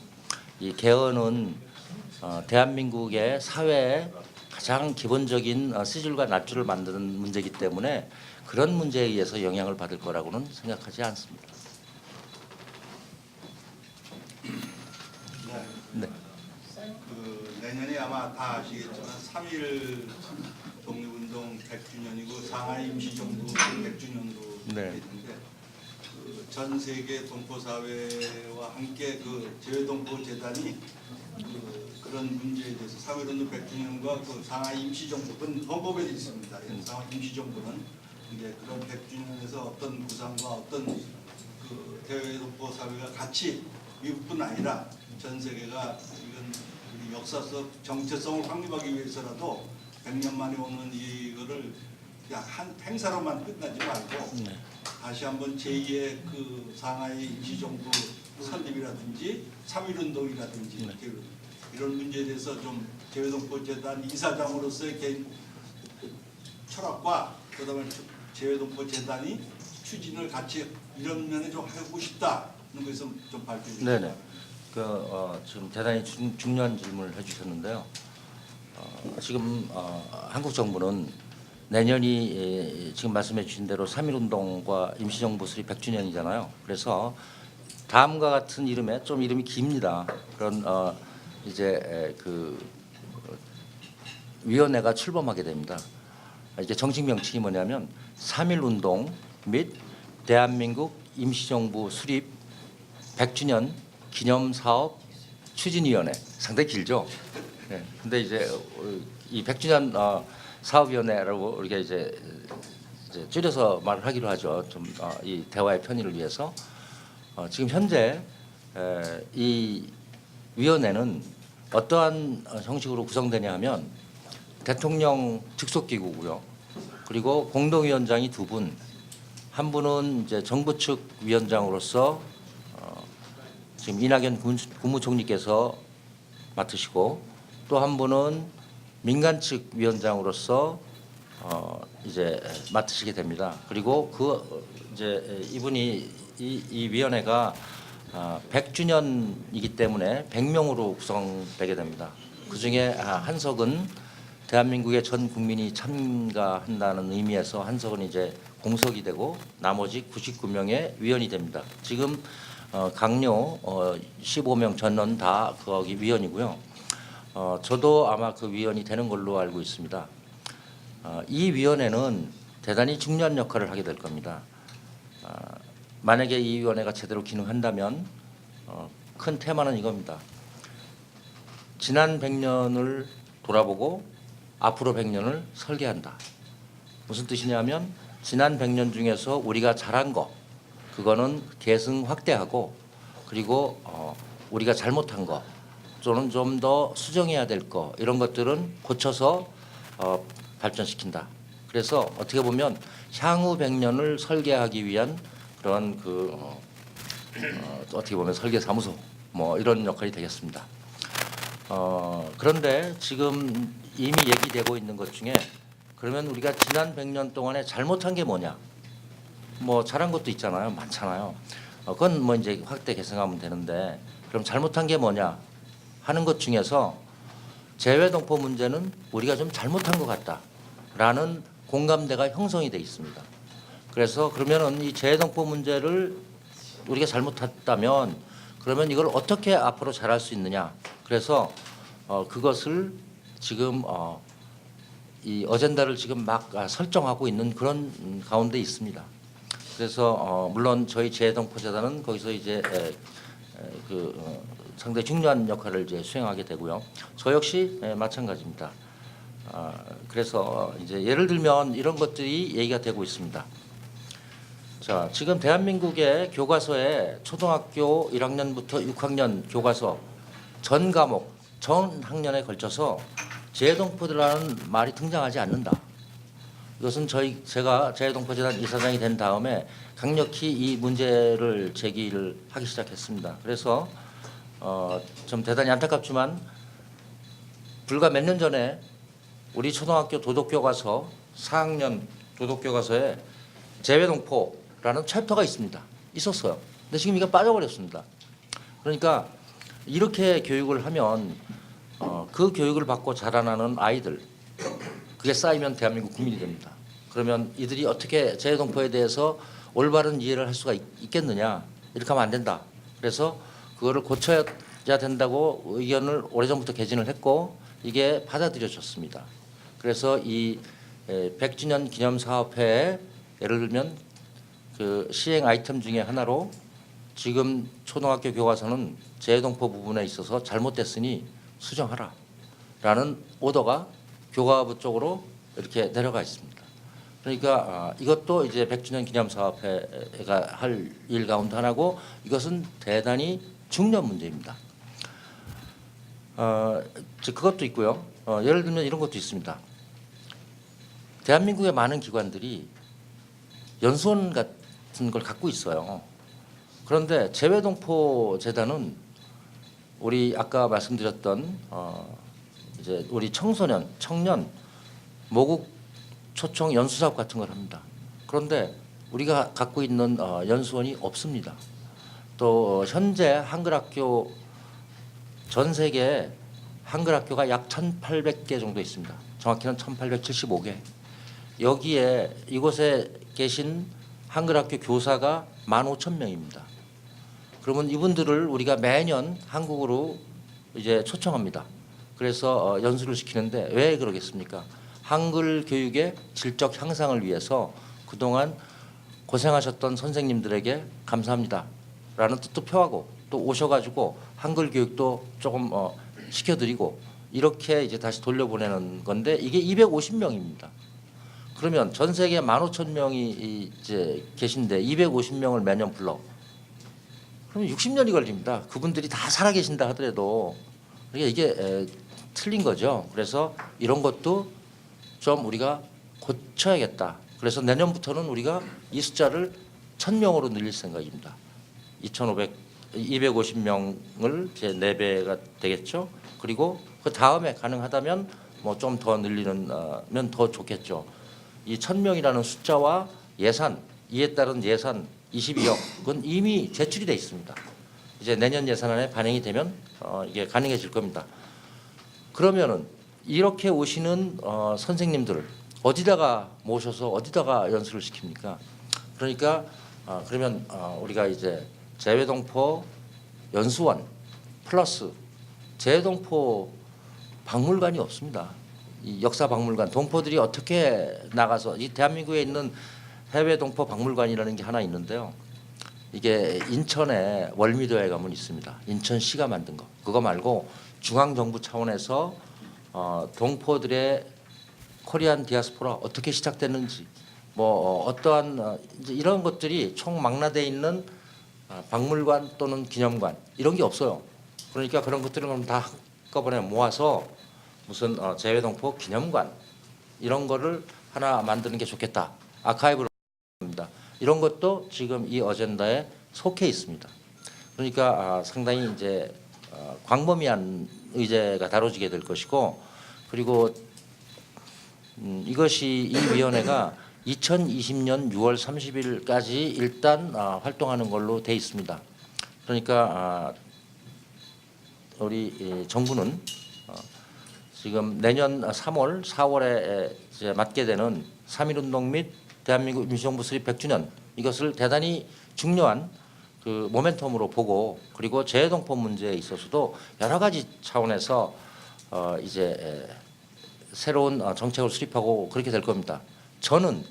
이 개헌은 대한민국의 사회의 가장 기본적인 시줄과 낯줄을 만드는 문제이기 때문에 그런 문제에 의해서 영향을 받을 거라고는 생각하지 않습니다. 네. 그 내년에 아마 다 아시겠지만 3.1 독립운동 100주년이고 상하이 임시정부 100주년도 네. 있는데 전 세계 동포 사회와 함께 그 재외동포 재단이 그런 문제에 대해서 3.1운동 100주년과 그 상하이 임시정부는 헌법에 있습니다. 상하이 임시정부는 이제 그런 100주년에서 어떤 구상과 어떤 그 재외동포 사회가 같이 미국뿐 아니라 전 세계가 이건 우리 역사 속 정체성을 확립하기 위해서라도 100년 만에 오는 이거를 그냥 한 행사로만 끝나지 말고 네. 다시 한번 제2의 그 상하이 임시정부 설립이라든지 3.1운동이라든지 이렇게 이런 문제에 대해서 좀 재외동포 재단 이사장으로서의 개인 철학과 그다음에 재외동포 재단이 추진을 같이 이런 면에 좀 하고 싶다는 것을 좀 밝혀 주시죠. 네네. 지금 대단히 중요한 질문을 해주셨는데요. 지금 한국 정부는 내년이 지금 말씀해 주신 대로 3.1운동과 임시정부 수립 100주년이잖아요. 그래서 다음과 같은 이름에 좀 이름이 깁니다. 그런 이제 그 위원회가 출범하게 됩니다. 이제 정식 명칭이 뭐냐면 3.1운동 및 대한민국 임시정부 수립 100주년 기념사업 추진위원회. 상당히 길죠. 네. 근데 이제 이 100주년 사업위원회라고 우리가 이제 줄여서 말을 하기로 하죠. 좀 이 대화의 편의를 위해서. 지금 현재 이 위원회는 어떠한 형식으로 구성되냐 하면 대통령 직속기구고요. 그리고 공동위원장이 2분, 한 분은 이제 정부 측 위원장으로서 지금 이낙연 국무총리께서 맡으시고 또 한 분은 민간 측 위원장으로서 이제 맡으시게 됩니다. 그리고 이제 이분이 이 위원회가 100주년이기 때문에 100명으로 구성되게 됩니다. 그 중에 한석은 대한민국의 전 국민이 참가한다는 의미에서 한석은 이제 공석이 되고 나머지 99명의 위원이 됩니다. 지금 강요 15명 전원 다 거기 위원이고요. 저도 아마 그 위원이 되는 걸로 알고 있습니다. 이 위원회는 대단히 중요한 역할을 하게 될 겁니다. 만약에 이 위원회가 제대로 기능한다면 큰 테마는 이겁니다. 지난 100년을 돌아보고 앞으로 100년을 설계한다. 무슨 뜻이냐면 지난 100년 중에서 우리가 잘한 거 그거는 계승 확대하고 그리고 우리가 잘못한 거 또는 좀 더 수정해야 될 거 이런 것들은 고쳐서 발전시킨다. 그래서 어떻게 보면 향후 100년을 설계하기 위한 그런 어떻게 보면 설계사무소 뭐 이런 역할이 되겠습니다. 그런데 지금 이미 얘기되고 있는 것 중에 그러면 우리가 지난 100년 동안에 잘못한 게 뭐냐? 뭐 잘한 것도 있잖아요. 많잖아요. 그건 뭐 이제 확대 개선하면 되는데 그럼 잘못한 게 뭐냐 하는 것 중에서 재외동포 문제는 우리가 좀 잘못한 것 같다라는 공감대가 형성이 돼 있습니다. 그래서 그러면은 이 재외동포 문제를 우리가 잘못했다면 그러면 이걸 어떻게 앞으로 잘할 수 있느냐. 그래서 그것을 지금 이 어젠다를 지금 막 설정하고 있는 그런 가운데 있습니다. 그래서 물론 저희 재외동포 재단은 거기서 이제 상당히 중요한 역할을 이제 수행하게 되고요. 저 역시 마찬가지입니다. 그래서 이제 예를 들면 이런 것들이 얘기가 되고 있습니다. 자, 지금 대한민국의 교과서에 초등학교 1학년부터 6학년 교과서 전 과목, 전 학년에 걸쳐서 재외동포들이라는 말이 등장하지 않는다. 이것은 제가 재외동포재단 이사장이 된 다음에 강력히 이 문제를 제기를 하기 시작했습니다. 그래서 좀 대단히 안타깝지만 불과 몇 년 전에 우리 초등학교 도덕교과서 4학년 도덕교과서에 재외동포라는 챕터가 있었어요. 근데 지금 이거 빠져버렸습니다. 그러니까 이렇게 교육을 하면 그 교육을 받고 자라나는 아이들 그게 쌓이면 대한민국 국민이 됩니다. 그러면 이들이 어떻게 재외동포에 대해서 올바른 이해를 할 수가 있겠느냐. 이렇게 하면 안 된다. 그래서 그거를 고쳐야 된다고 의견을 오래전부터 개진을 했고 이게 받아들여졌습니다. 그래서 이 100주년 기념 사업회에 예를 들면 그 시행 아이템 중에 하나로 지금 초등학교 교과서는 재외동포 부분에 있어서 잘못됐으니 수정하라라는 오더가 교과부 쪽으로 이렇게 내려가 있습니다. 그러니까 이것도 이제 100주년 기념 사업회가 할 일 가운데 하나고 이것은 대단히 중요한 문제입니다. 그것도 있고요. 예를 들면 이런 것도 있습니다. 대한민국의 많은 기관들이 연수원 같은 걸 갖고 있어요. 그런데 재외동포 재단은 우리 아까 말씀드렸던 이제 우리 청년 모국 초청 연수 사업 같은 걸 합니다. 그런데 우리가 갖고 있는 연수원이 없습니다. 또 현재 한글학교 전 세계에 한글학교가 약 1,800개 정도 있습니다. 정확히는 1,875개. 여기에 이곳에 계신 한글학교 교사가 15,000명입니다. 그러면 이분들을 우리가 매년 한국으로 이제 초청합니다. 그래서 연수를 시키는데 왜 그러겠습니까? 한글 교육의 질적 향상을 위해서 그동안 고생하셨던 선생님들에게 감사합니다라는 뜻도 표하고 또 오셔가지고 한글 교육도 조금 시켜드리고 이렇게 이제 다시 돌려보내는 건데 이게 250명입니다. 그러면 전 세계 15,000명이 이제 계신데 250명을 매년 불러. 그러면 60년이 걸립니다. 그분들이 다 살아계신다 하더라도 그러니까 이게 틀린 거죠. 그래서 이런 것도 좀 우리가 고쳐야겠다. 그래서 내년부터는 우리가 이 숫자를 1,000명으로 늘릴 생각입니다. 250명을 제 4배가 되겠죠. 그리고 그 다음에 가능하다면 뭐 좀 더 늘리면 더 좋겠죠. 이 1,000명이라는 숫자와 예산, 이에 따른 예산 22억은 이미 제출이 돼 있습니다. 이제 내년 예산안에 반영이 되면 이게 가능해질 겁니다. 그러면은 이렇게 오시는 선생님들을 어디다가 모셔서 어디다가 연수를 시킵니까? 그러니까 그러면 우리가 이제 재외동포 연수원 플러스 재외동포 박물관이 없습니다. 이 역사 박물관 동포들이 어떻게 나가서 이 대한민국에 있는 해외 동포 박물관이라는 게 하나 있는데요. 이게 인천에 월미도에 가면 있습니다. 인천시가 만든 거. 그거 말고 중앙정부 차원에서 동포들의 코리안 디아스포라 어떻게 시작됐는지 뭐 어떠한 이제 이런 것들이 총 망라되어 있는 박물관 또는 기념관 이런 게 없어요. 그러니까 그런 것들을 다 한꺼번에 모아서 무슨 재외동포 기념관 이런 거를 하나 만드는 게 좋겠다. 아카이브를 합니다. 이런 것도 지금 이 어젠다에 속해 있습니다. 그러니까 상당히 이제 광범위한 의제가 다뤄지게 될 것이고 그리고 이것이 이 위원회가 2020년 6월 30일까지 일단 활동하는 걸로 돼 있습니다. 그러니까 우리 정부는 지금 내년 3월, 4월에 이제 맞게 되는 3.1운동 및 대한민국 임시정부 수립 100주년 이것을 대단히 중요한 그 모멘텀으로 보고 그리고 재외동포 문제에 있어서도 여러 가지 차원에서 이제 새로운 정책을 수립하고 그렇게 될 겁니다. 저는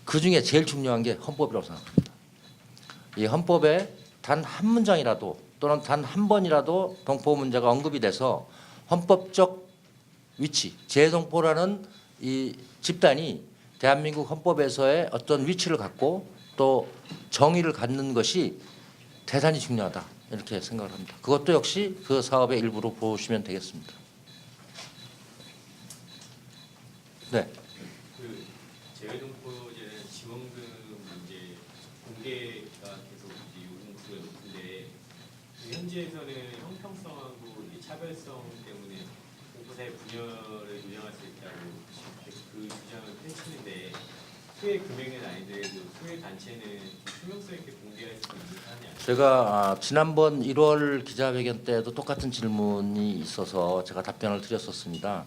그 중에 제일 중요한 게 헌법이라고 생각합니다. 이 헌법에 단 한 문장이라도 또는 단 한 번이라도 동포 문제가 언급이 돼서 헌법적 위치, 재외동포라는 이 집단이 대한민국 헌법에서의 어떤 위치를 갖고 또 정의를 갖는 것이 대단히 중요하다 이렇게 생각을 합니다. 그것도 역시 그 사업의 일부로 보시면 되겠습니다. 네. 그 재외동포제 지원금 문제 공개가 계속 이제 요구가 높은데 현지에서는 형평성하고 이 차별성 때문에 공포사의 분열을 운영할 수 있다고 계속 그 주장을 펼치는데 수혜 금액은 아니더라도 수혜 단체는 투명성 있게 공개할 수 있는 사안이 아니에요. 제가 지난번 1월 기자회견 때도 똑같은 질문이 있어서 제가 답변을 드렸었습니다.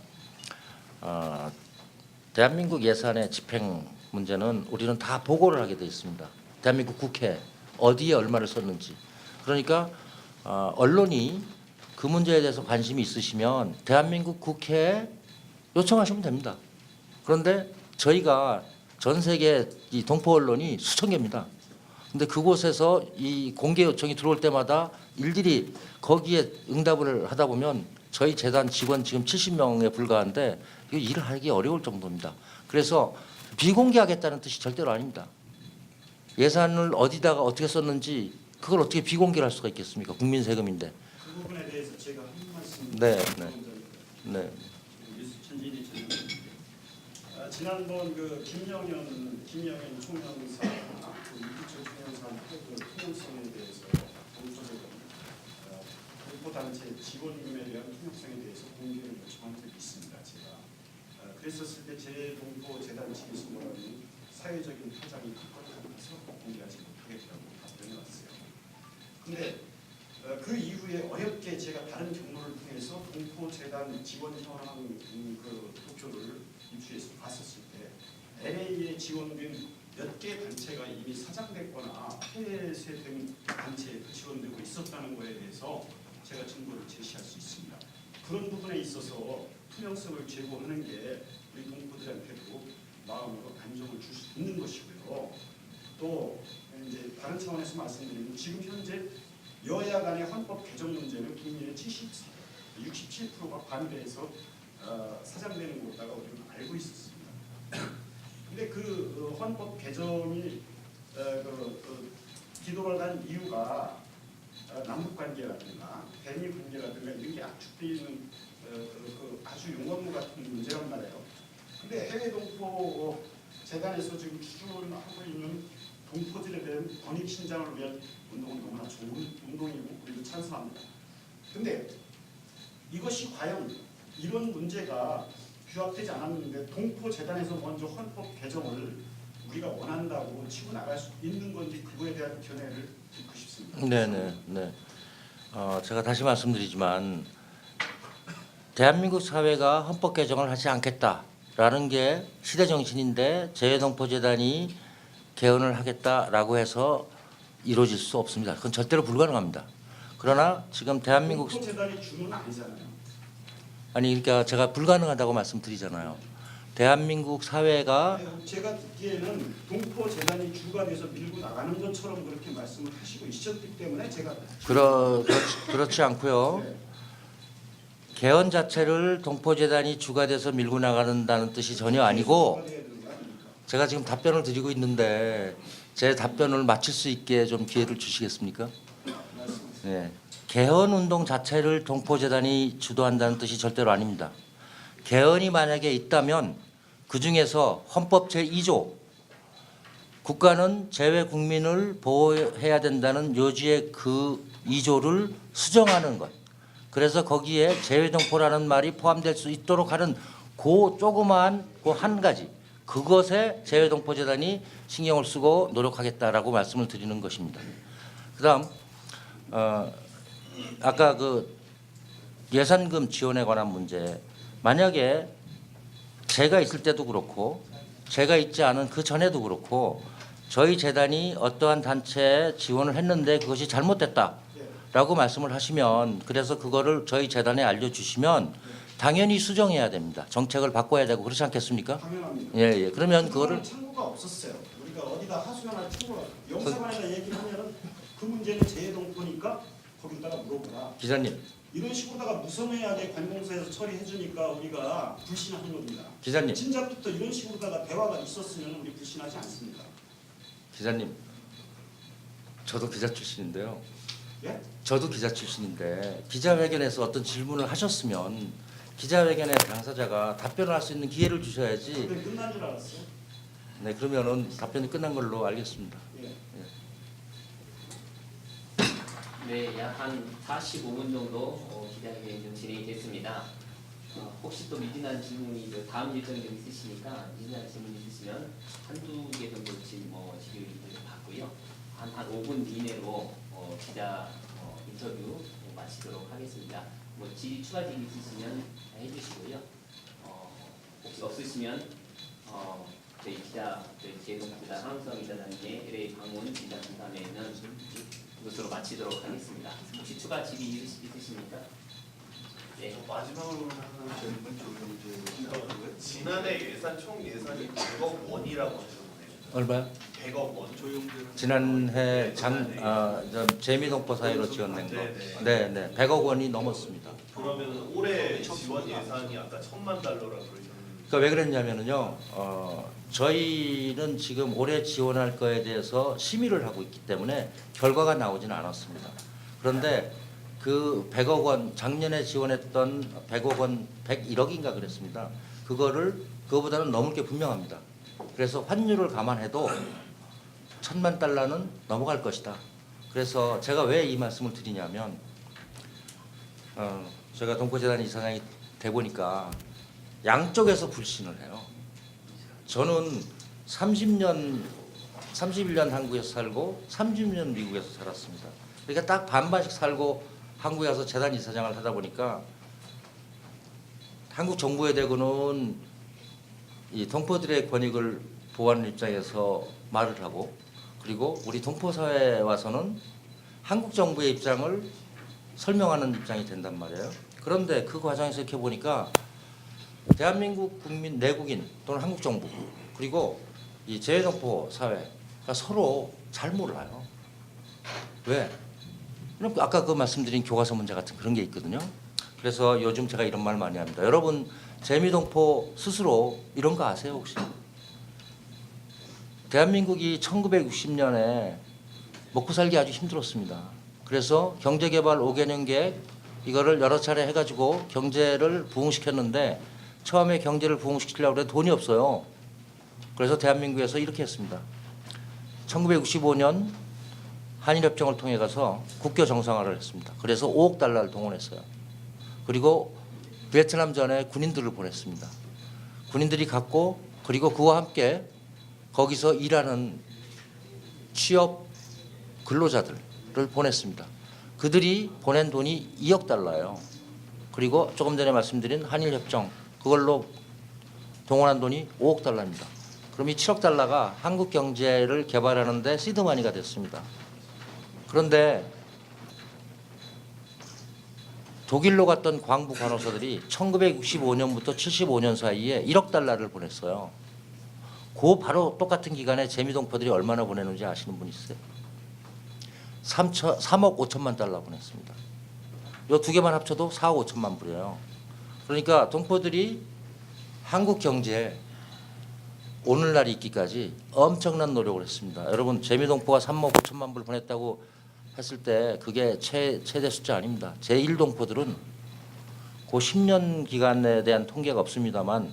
대한민국 예산의 집행 문제는 우리는 다 보고를 하게 돼 있습니다. 대한민국 국회 어디에 얼마를 썼는지. 그러니까 언론이 그 문제에 대해서 관심이 있으시면 대한민국 국회에 요청하시면 됩니다. 그런데 저희가 전 세계 이 동포 언론이 수천 개입니다. 근데 그곳에서 이 공개 요청이 들어올 때마다 일일이 거기에 응답을 하다 보면 저희 재단 직원 지금 70명에 불과한데 이거 일을 하기 어려울 정도입니다. 그래서 비공개하겠다는 뜻이 절대로 아닙니다. 예산을 어디다가 어떻게 썼는지 그걸 어떻게 비공개를 할 수가 있겠습니까? 국민 세금인데. 그 부분에 대해서 제가 한 말씀 네, 드리면 네. 천진이 지난번 그 김영현 총영사 이기철 총영사 그 통용성에 대해서 동포 단체 지원금에 대한 통용성에 대해서 공개를 요청한 적이 있습니다. 제가 그랬었을 때 재동포 재단 측에서 뭐라는 사회적인 파장이 급격하면서 공개하지 못하겠다고 답변을 왔어요. 근데 그 이후에 어렵게 제가 다른 경로를 통해서 동포 재단 지원 현황 그 도표를 입수해서 봤었을 때 LA에 지원된 몇 개 단체가 이미 사장됐거나 폐쇄된 단체에 지원되고 있었다는 것에 대해서 제가 증거를 제시할 수 있습니다. 그런 부분에 있어서 투명성을 제고하는 게 우리 동포들한테도 마음으로 안정을 줄 수 있는 것이고요. 또 이제 다른 차원에서 말씀드리면 지금 현재 여야 간의 헌법 개정 문제는 국민의 67%가 반대해서 사장되는 것다가 우리는 알고 있었습니다. 근데 그 헌법 개정이 기도를 간 이유가 남북 관계라든가 대미 관계라든가 이런 게 압축되어 있는 아주 용광로 같은 문제란 말이에요. 근데 해외 동포 재단에서 지금 추진하고 있는 동포들에 대한 권익 신장을 위한 운동은 너무나 좋은 운동이고 우리도 찬성합니다. 근데 이것이 과연 이런 문제가 규합되지 않았는데 동포 재단에서 먼저 헌법 개정을 우리가 원한다고 치고 나갈 수 있는 건지 그거에 대한 견해를 듣고 싶습니다. 네. 제가 다시 말씀드리지만 대한민국 사회가 헌법 개정을 하지 않겠다라는 게 시대 정신인데 재외동포재단이 개헌을 하겠다라고 해서 이루어질 수 없습니다. 그건 절대로 불가능합니다. 그러나 지금 대한민국 동포 재단이 주는 아니잖아요. 아니 그러니까 제가 불가능하다고 말씀드리잖아요. 대한민국 사회가 제가 듣기에는 동포 재단이 주가 돼서 밀고 나가는 것처럼 그렇게 말씀을 하시고 있었기 때문에 제가 그렇지 않고요. 네. 개헌 자체를 동포재단이 주가 돼서 밀고 나가는다는 뜻이 전혀 아니고 제가 지금 답변을 드리고 있는데 제 답변을 마칠 수 있게 좀 기회를 주시겠습니까? 네. 개헌 운동 자체를 동포재단이 주도한다는 뜻이 절대로 아닙니다. 개헌이 만약에 있다면 그중에서 헌법 제2조 국가는 재외 국민을 보호해야 된다는 요지의 그 2조를 수정하는 것. 그래서 거기에 재외동포라는 말이 포함될 수 있도록 하는 그 조그마한 그 한 가지 그것에 재외동포재단이 신경을 쓰고 노력하겠다라고 말씀을 드리는 것입니다. 그다음 아까 그 예산금 지원에 관한 문제 만약에 제가 있을 때도 그렇고 제가 있지 않은 그 전에도 그렇고 저희 재단이 어떠한 단체에 지원을 했는데 그것이 잘못됐다라고 말씀을 하시면 그래서 그거를 저희 재단에 알려주시면 당연히 수정해야 됩니다. 정책을 바꿔야 되고 그렇지 않겠습니까? 당연합니다. 예. 그러면 그거를 창구가 없었어요. 우리가 어디다 하소연할 창구가 영사관에다 얘기를 하면은 그 문제는 재동포니까 거기다가 물어보라. 기자님 이런 식으로다가 무서워하게 관공서에서 처리해 주니까 우리가 불신하는 겁니다. 기자님 진작부터 이런 식으로다가 대화가 있었으면 우리 불신하지 않습니다. 기자님 저도 기자 출신인데요. 예? 저도 기자 출신인데 기자회견에서 어떤 질문을 하셨으면 기자회견의 당사자가 답변을 할 수 있는 기회를 주셔야지. 근데 끝난 줄 알았어요. 네 그러면은 답변이 끝난 걸로 알겠습니다. 예. 네, 약 한 45분 정도 기자회견이 좀 진행이 됐습니다. 혹시 또 미진한 질문이 다음 일정이 좀 있으시니까 미진한 질문 있으시면 한두 개 정도 질의를 받고요. 한 5분 이내로 기자 인터뷰 마치도록 하겠습니다. 뭐 추가 질의 있으시면 해주시고요. 혹시 없으시면 저희 재외동포재단 한국성이사단의 LA 방문 진단 상담회는 이것으로 마치도록 하겠습니다. 혹시 추가 질의 있으십니까? 네. 마지막으로 하는 질문 조영재 지난해 총 예산이 100억 원이라고 하셨네요. 얼마요? 100억 원. 조영재는 지난해 재미동포 사회로 지원된 거. 네, 네, 100억 원이 넘었습니다. 그러면 올해 지원 예산이 아까 1,000만 달러라고 그러셨는데 그러니까 왜 그랬냐면요, 저희는 지금 올해 지원할 거에 대해서 심의를 하고 있기 때문에 결과가 나오지는 않았습니다. 그런데 그 100억 원 작년에 지원했던 100억 원 101억인가 그랬습니다. 그거보다는 넘을 게 분명합니다. 그래서 환율을 감안해도 1,000만 달러는 넘어갈 것이다. 그래서 제가 왜 이 말씀을 드리냐면 제가 동포재단 이사장이 돼 보니까 양쪽에서 불신을 해요. 저는 31년 한국에서 살고 30년 미국에서 살았습니다. 그러니까 딱 반반씩 살고 한국에 와서 재단 이사장을 하다 보니까 한국 정부에 대고는 이 동포들의 권익을 보호하는 입장에서 말을 하고, 그리고 우리 동포 사회에 와서는 한국 정부의 입장을 설명하는 입장이 된단 말이에요. 그런데 그 과정에서 이렇게 보니까 대한민국 국민 내국인 또는 한국 정부 그리고 이 재외동포 사회가 서로 잘 몰라요. 왜? 그럼 아까 그 말씀드린 교과서 문제 같은 그런 게 있거든요. 그래서 요즘 제가 이런 말 많이 합니다. 여러분 재미동포 스스로 이런 거 아세요 혹시? 대한민국이 1960년에 먹고 살기 아주 힘들었습니다. 그래서 경제개발 5개년 계획 이거를 여러 차례 해가지고 경제를 부흥시켰는데 처음에 경제를 부흥시키려고 해도 돈이 없어요. 그래서 대한민국에서 이렇게 했습니다. 1965년 한일협정을 통해 가서 국교 정상화를 했습니다. 그래서 5억 달러를 동원했어요. 그리고 베트남전에 군인들을 보냈습니다. 군인들이 갔고, 그리고 그와 함께 거기서 일하는 취업 근로자들을 보냈습니다. 그들이 보낸 돈이 2억 달러예요. 그리고 조금 전에 말씀드린 한일협정 그걸로 동원한 돈이 5억 달러입니다. 그럼 이 7억 달러가 한국 경제를 개발하는 데 시드머니가 됐습니다. 그런데 독일로 갔던 광부 간호사들이 1965년부터 75년 사이에 1억 달러를 보냈어요. 그 바로 똑같은 기간에 재미동포들이 얼마나 보내는지 아시는 분 있어요? 3억 5천만 달러 보냈습니다. 이 두 개만 합쳐도 4억 5천만 불이에요. 그러니까 동포들이 한국 경제에 오늘날이 있기까지 엄청난 노력을 했습니다. 여러분 재미동포가 3억 5천만 불 보냈다고 했을 때 그게 최대 숫자 아닙니다. 제1동포들은 그 10년 기간에 대한 통계가 없습니다만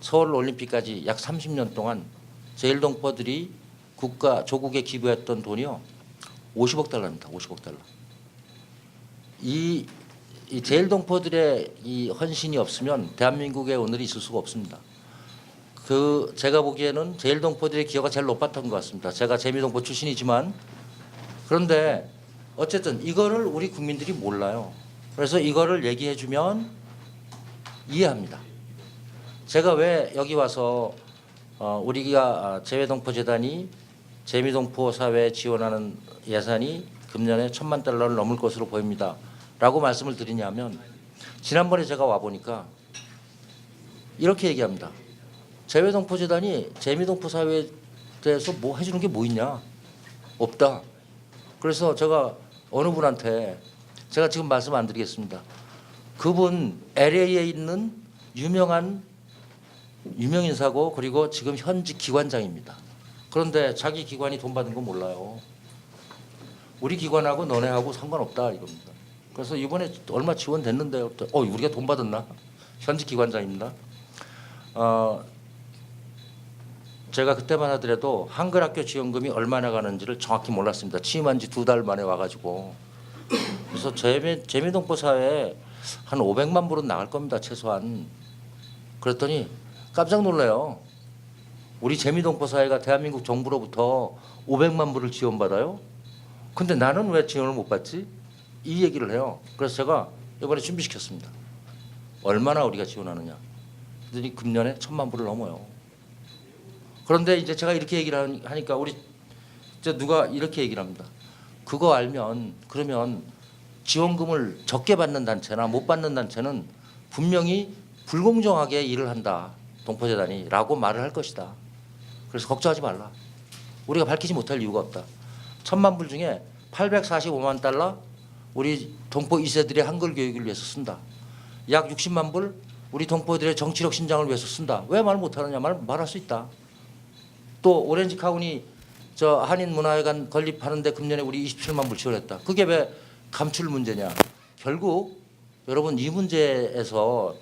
서울올림픽까지 약 30년 동안 제1동포들이 조국에 기부했던 돈이요 50억 달러입니다. 50억 달러. 이 제1동포들의 이 헌신이 없으면 대한민국의 오늘이 있을 수가 없습니다. 제가 보기에는 제1동포들의 기여가 제일 높았던 것 같습니다. 제가 재미동포 출신이지만 그런데 어쨌든 이거를 우리 국민들이 몰라요. 그래서 이거를 얘기해 주면 이해합니다. 제가 왜 여기 와서 우리가 재외동포재단이 재미동포 사회에 지원하는 예산이 금년에 1,000만 달러를 넘을 것으로 보입니다. 라고 말씀을 드리냐면 지난번에 제가 와보니까 이렇게 얘기합니다. 재외동포재단이 재미동포 사회에 대해서 뭐 해주는 게 뭐 있냐? 없다. 그래서 제가 어느 분한테 제가 지금 말씀 안 드리겠습니다. 그분 LA에 있는 유명인사고 그리고 지금 현직 기관장입니다. 그런데 자기 기관이 돈 받은 건 몰라요. 우리 기관하고 너네하고 상관없다 이겁니다. 그래서 이번에 얼마 지원됐는데요. 우리가 돈 받았나? 현직 기관장입니다. 제가 그때만 하더라도 한글학교 지원금이 얼마나 가는지를 정확히 몰랐습니다. 취임한 지 2달 만에 와가지고. 그래서 재미동포 사회에 한 500만 불은 나갈 겁니다. 최소한. 그랬더니 깜짝 놀라요. 우리 재미동포 사회가 대한민국 정부로부터 500만 불을 지원받아요? 근데 나는 왜 지원을 못 받지? 이 얘기를 해요. 그래서 제가 이번에 준비시켰습니다. 얼마나 우리가 지원하느냐. 했더니 금년에 1,000만 불을 넘어요. 그런데 이제 제가 이렇게 얘기를 하니까 우리 이제 누가 이렇게 얘기를 합니다. 그거 알면 그러면 지원금을 적게 받는 단체나 못 받는 단체는 분명히 불공정하게 일을 한다. 동포재단이라고 말을 할 것이다. 그래서 걱정하지 말라. 우리가 밝히지 못할 이유가 없다. 1,000만 불 중에 845만 달러 우리 동포 2세들의 한글 교육을 위해서 쓴다. 약 60만 불 우리 동포들의 정치력 신장을 위해서 쓴다. 왜 말 못하느냐 말할 수 있다. 또 오렌지 카운티 저 한인문화회관 건립하는데 금년에 우리 27만 불 지원했다. 그게 왜 감출 문제냐. 결국 여러분 이 문제에서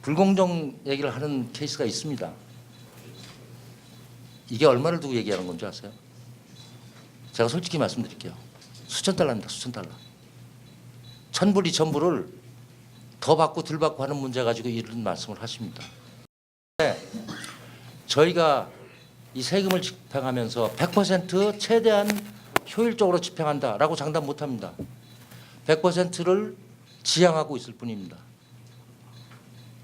불공정 얘기를 하는 케이스가 있습니다. 이게 얼마를 두고 얘기하는 건지 아세요? 제가 솔직히 말씀드릴게요. 수천 달러입니다. 수천 달러. 1,000불, 2,000불을 더 받고 덜 받고 하는 문제 가지고 이런 말씀을 하십니다. 저희가 이 세금을 집행하면서 100% 최대한 효율적으로 집행한다라고 장담 못합니다. 100%를 지향하고 있을 뿐입니다.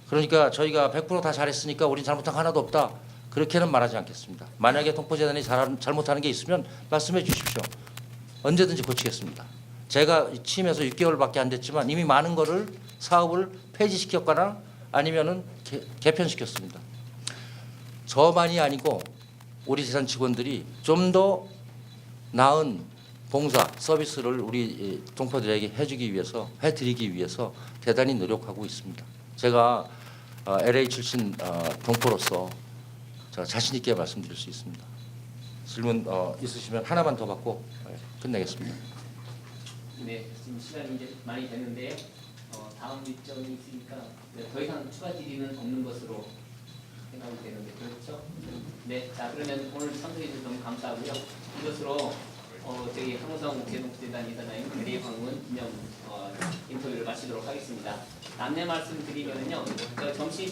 그러니까 저희가 100% 다 잘했으니까 우린 잘못한 거 하나도 없다. 그렇게는 말하지 않겠습니다. 만약에 동포재단이 잘못하는 게 있으면 말씀해 주십시오. 언제든지 고치겠습니다. 제가 취임해서 6개월밖에 안 됐지만 이미 많은 거를 사업을 폐지시켰거나 아니면은 개편시켰습니다. 저만이 아니고 우리 재단 직원들이 좀 더 나은 봉사 서비스를 우리 동포들에게 해드리기 위해서 대단히 노력하고 있습니다. 제가 LA 출신 동포로서 제가 자신 있게 말씀드릴 수 있습니다. 질문 있으시면 하나만 더 받고 끝내겠습니다. 네, 지금 시간이 이제 많이 됐는데요. 다음 일정이 있으니까 더 이상 추가 질의는 없는 것으로 생각이 되는데 그렇죠? 네, 자 그러면 오늘 참석해 주셔서 너무 감사하고요. 이것으로 저희 한우성 재단 이사장님 대리 방문 기념 인터뷰를 마치도록 하겠습니다. 안내 말씀드리면요, 점심